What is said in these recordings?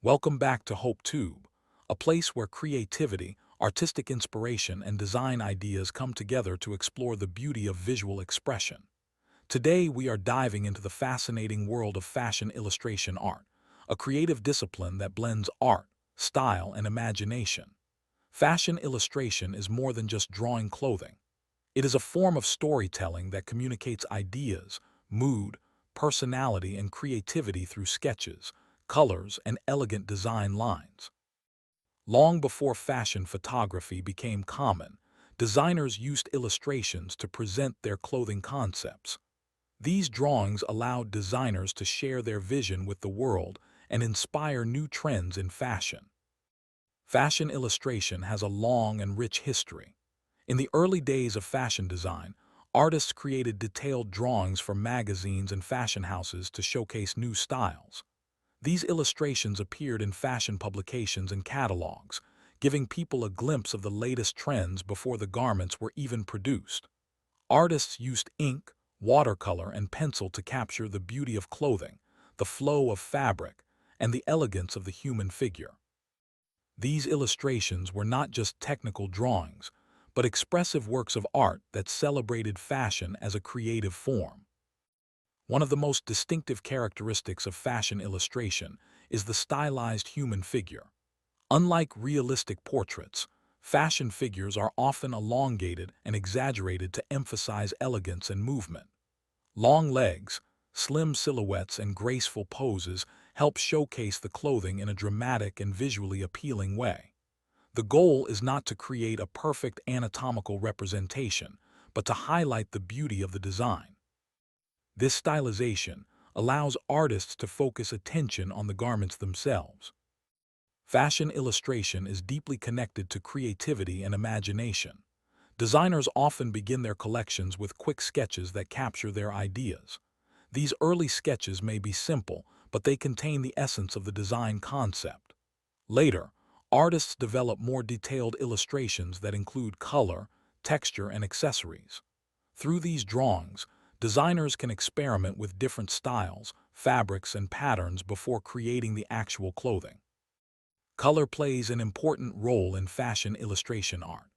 Welcome back to Hope Tube, a place where creativity, artistic inspiration, and design ideas come together to explore the beauty of visual expression. Today, we are diving into the fascinating world of fashion illustration art, a creative discipline that blends art, style, and imagination. Fashion illustration is more than just drawing clothing. It is a form of storytelling that communicates ideas, mood, personality, and creativity through sketches, colors, and elegant design lines. Long before fashion photography became common, designers used illustrations to present their clothing concepts. These drawings allowed designers to share their vision with the world and inspire new trends in fashion. Fashion illustration has a long and rich history. In the early days of fashion design, artists created detailed drawings for magazines and fashion houses to showcase new styles. These illustrations appeared in fashion publications and catalogs, giving people a glimpse of the latest trends before the garments were even produced. Artists used ink, watercolor, and pencil to capture the beauty of clothing, the flow of fabric, and the elegance of the human figure. These illustrations were not just technical drawings, but expressive works of art that celebrated fashion as a creative form. One of the most distinctive characteristics of fashion illustration is the stylized human figure. Unlike realistic portraits, fashion figures are often elongated and exaggerated to emphasize elegance and movement. Long legs, slim silhouettes, and graceful poses help showcase the clothing in a dramatic and visually appealing way. The goal is not to create a perfect anatomical representation, but to highlight the beauty of the design. This stylization allows artists to focus attention on the garments themselves. Fashion illustration is deeply connected to creativity and imagination. Designers often begin their collections with quick sketches that capture their ideas. These early sketches may be simple, but they contain the essence of the design concept. Later, artists develop more detailed illustrations that include color, texture, and accessories. Through these drawings, designers can experiment with different styles, fabrics, and patterns before creating the actual clothing. Color plays an important role in fashion illustration art.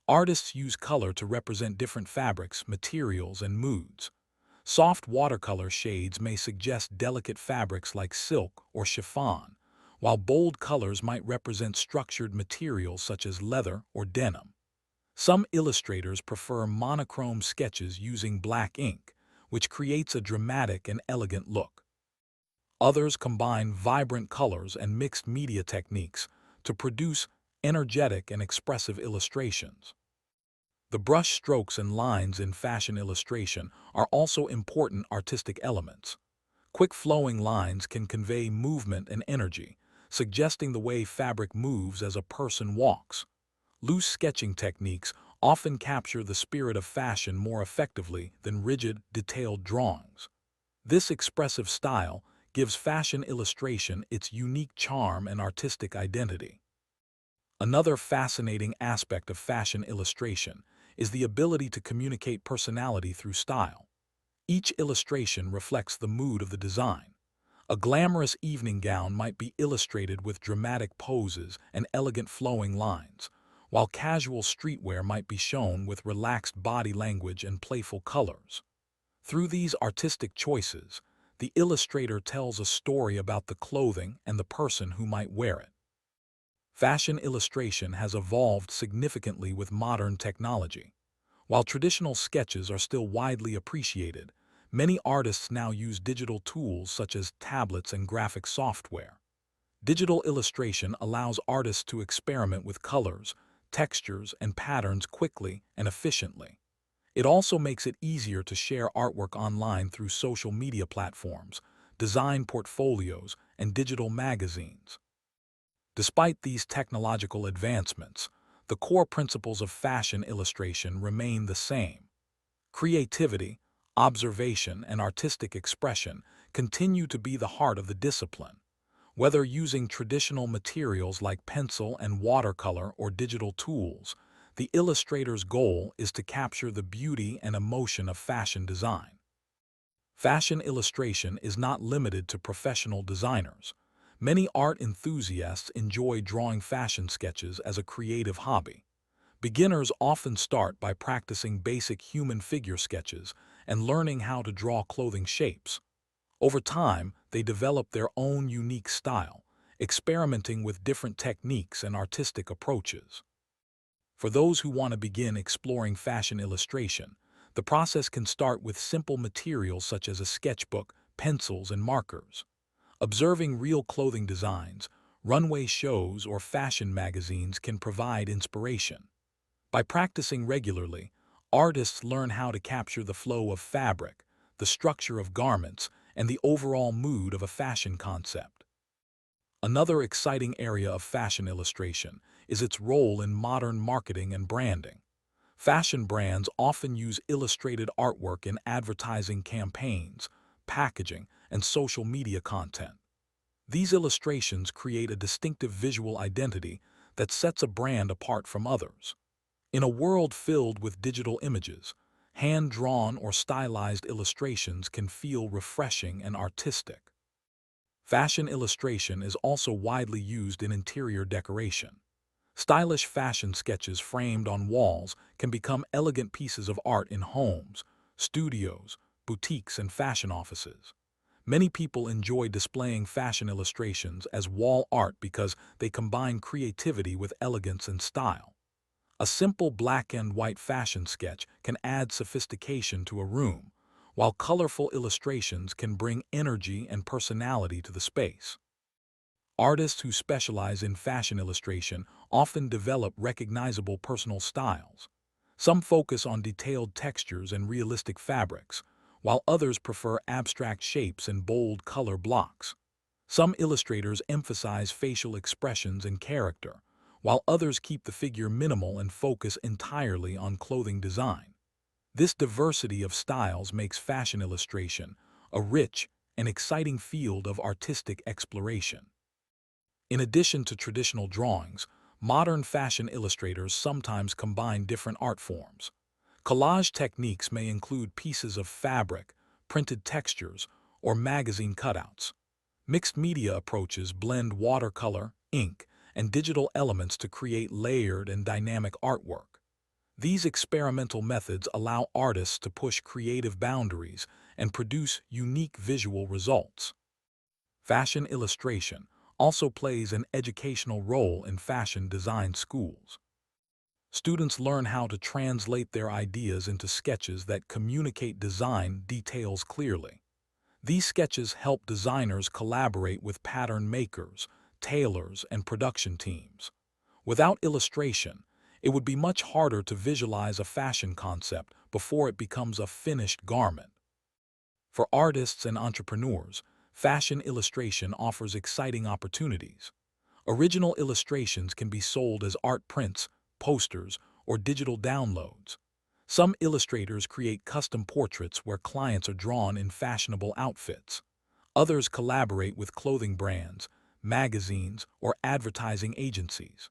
Artists use color to represent different fabrics, materials, and moods. Soft watercolor shades may suggest delicate fabrics like silk or chiffon, while bold colors might represent structured materials such as leather or denim. Some illustrators prefer monochrome sketches using black ink, which creates a dramatic and elegant look. Others combine vibrant colors and mixed media techniques to produce energetic and expressive illustrations. The brush strokes and lines in fashion illustration are also important artistic elements. Quick flowing lines can convey movement and energy, suggesting the way fabric moves as a person walks. Loose sketching techniques often capture the spirit of fashion more effectively than rigid, detailed drawings. This expressive style gives fashion illustration its unique charm and artistic identity. Another fascinating aspect of fashion illustration is the ability to communicate personality through style. Each illustration reflects the mood of the design. A glamorous evening gown might be illustrated with dramatic poses and elegant flowing lines, while casual streetwear might be shown with relaxed body language and playful colors. Through these artistic choices, the illustrator tells a story about the clothing and the person who might wear it. Fashion illustration has evolved significantly with modern technology. While traditional sketches are still widely appreciated, many artists now use digital tools such as tablets and graphic software. Digital illustration allows artists to experiment with colors, textures, and patterns quickly and efficiently. It also makes it easier to share artwork online through social media platforms, design portfolios, and digital magazines. Despite these technological advancements, the core principles of fashion illustration remain the same. Creativity, observation, and artistic expression continue to be the heart of the discipline. Whether using traditional materials like pencil and watercolor or digital tools, the illustrator's goal is to capture the beauty and emotion of fashion design. Fashion illustration is not limited to professional designers. Many art enthusiasts enjoy drawing fashion sketches as a creative hobby. Beginners often start by practicing basic human figure sketches and learning how to draw clothing shapes. Over time, they develop their own unique style, experimenting with different techniques and artistic approaches. For those who want to begin exploring fashion illustration, the process can start with simple materials such as a sketchbook, pencils, and markers. Observing real clothing designs, runway shows, or fashion magazines can provide inspiration. By practicing regularly, artists learn how to capture the flow of fabric, the structure of garments, and the overall mood of a fashion concept. Another exciting area of fashion illustration is its role in modern marketing and branding. Fashion brands often use illustrated artwork in advertising campaigns, packaging, and social media content. These illustrations create a distinctive visual identity that sets a brand apart from others. In a world filled with digital images, hand-drawn or stylized illustrations can feel refreshing and artistic. Fashion illustration is also widely used in interior decoration. Stylish fashion sketches framed on walls can become elegant pieces of art in homes, studios, boutiques, and fashion offices. Many people enjoy displaying fashion illustrations as wall art because they combine creativity with elegance and style. A simple black and white fashion sketch can add sophistication to a room, while colorful illustrations can bring energy and personality to the space. Artists who specialize in fashion illustration often develop recognizable personal styles. Some focus on detailed textures and realistic fabrics, while others prefer abstract shapes and bold color blocks. Some illustrators emphasize facial expressions and character, while others keep the figure minimal and focus entirely on clothing design. This diversity of styles makes fashion illustration a rich and exciting field of artistic exploration. In addition to traditional drawings, modern fashion illustrators sometimes combine different art forms. Collage techniques may include pieces of fabric, printed textures, or magazine cutouts. Mixed media approaches blend watercolor, ink, and digital elements to create layered and dynamic artwork. These experimental methods allow artists to push creative boundaries and produce unique visual results. Fashion illustration also plays an educational role in fashion design schools. Students learn how to translate their ideas into sketches that communicate design details clearly. These sketches help designers collaborate with pattern makers, tailors, and production teams. Without illustration, it would be much harder to visualize a fashion concept before it becomes a finished garment. For artists and entrepreneurs, fashion illustration offers exciting opportunities. Original illustrations can be sold as art prints, posters, or digital downloads. Some illustrators create custom portraits where clients are drawn in fashionable outfits. Others collaborate with clothing brands, magazines, or advertising agencies.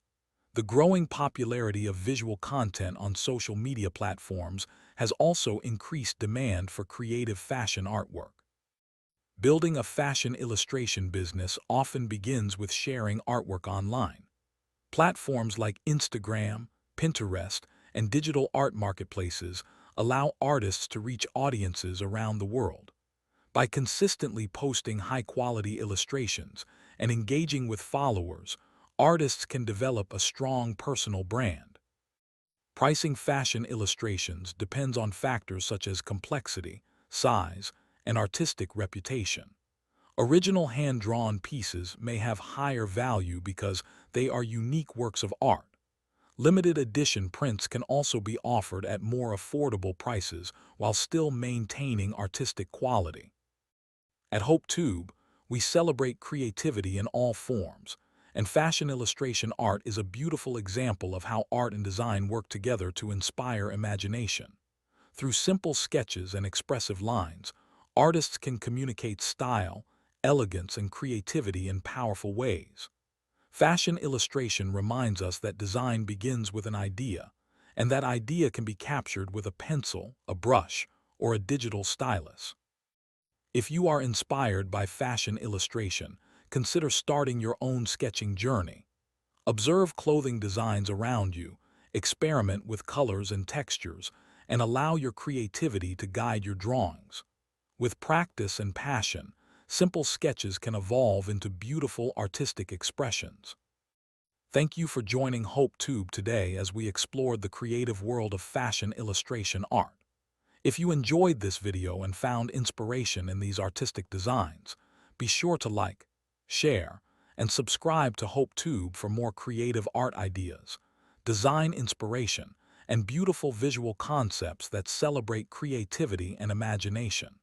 The growing popularity of visual content on social media platforms has also increased demand for creative fashion artwork. Building a fashion illustration business often begins with sharing artwork online. Platforms like Instagram, Pinterest, and digital art marketplaces allow artists to reach audiences around the world. By consistently posting high-quality illustrations and engaging with followers, artists can develop a strong personal brand. Pricing fashion illustrations depends on factors such as complexity, size, and artistic reputation. Original hand-drawn pieces may have higher value because they are unique works of art. Limited edition prints can also be offered at more affordable prices while still maintaining artistic quality. At HopeTube, we celebrate creativity in all forms, and fashion illustration art is a beautiful example of how art and design work together to inspire imagination. Through simple sketches and expressive lines, artists can communicate style, elegance, and creativity in powerful ways. Fashion illustration reminds us that design begins with an idea, and that idea can be captured with a pencil, a brush, or a digital stylus. If you are inspired by fashion illustration, consider starting your own sketching journey. Observe clothing designs around you, experiment with colors and textures, and allow your creativity to guide your drawings. With practice and passion, simple sketches can evolve into beautiful artistic expressions. Thank you for joining HopeTube today as we explored the creative world of fashion illustration art. If you enjoyed this video and found inspiration in these artistic designs, be sure to like, share, and subscribe to HopeTube for more creative art ideas, design inspiration, and beautiful visual concepts that celebrate creativity and imagination.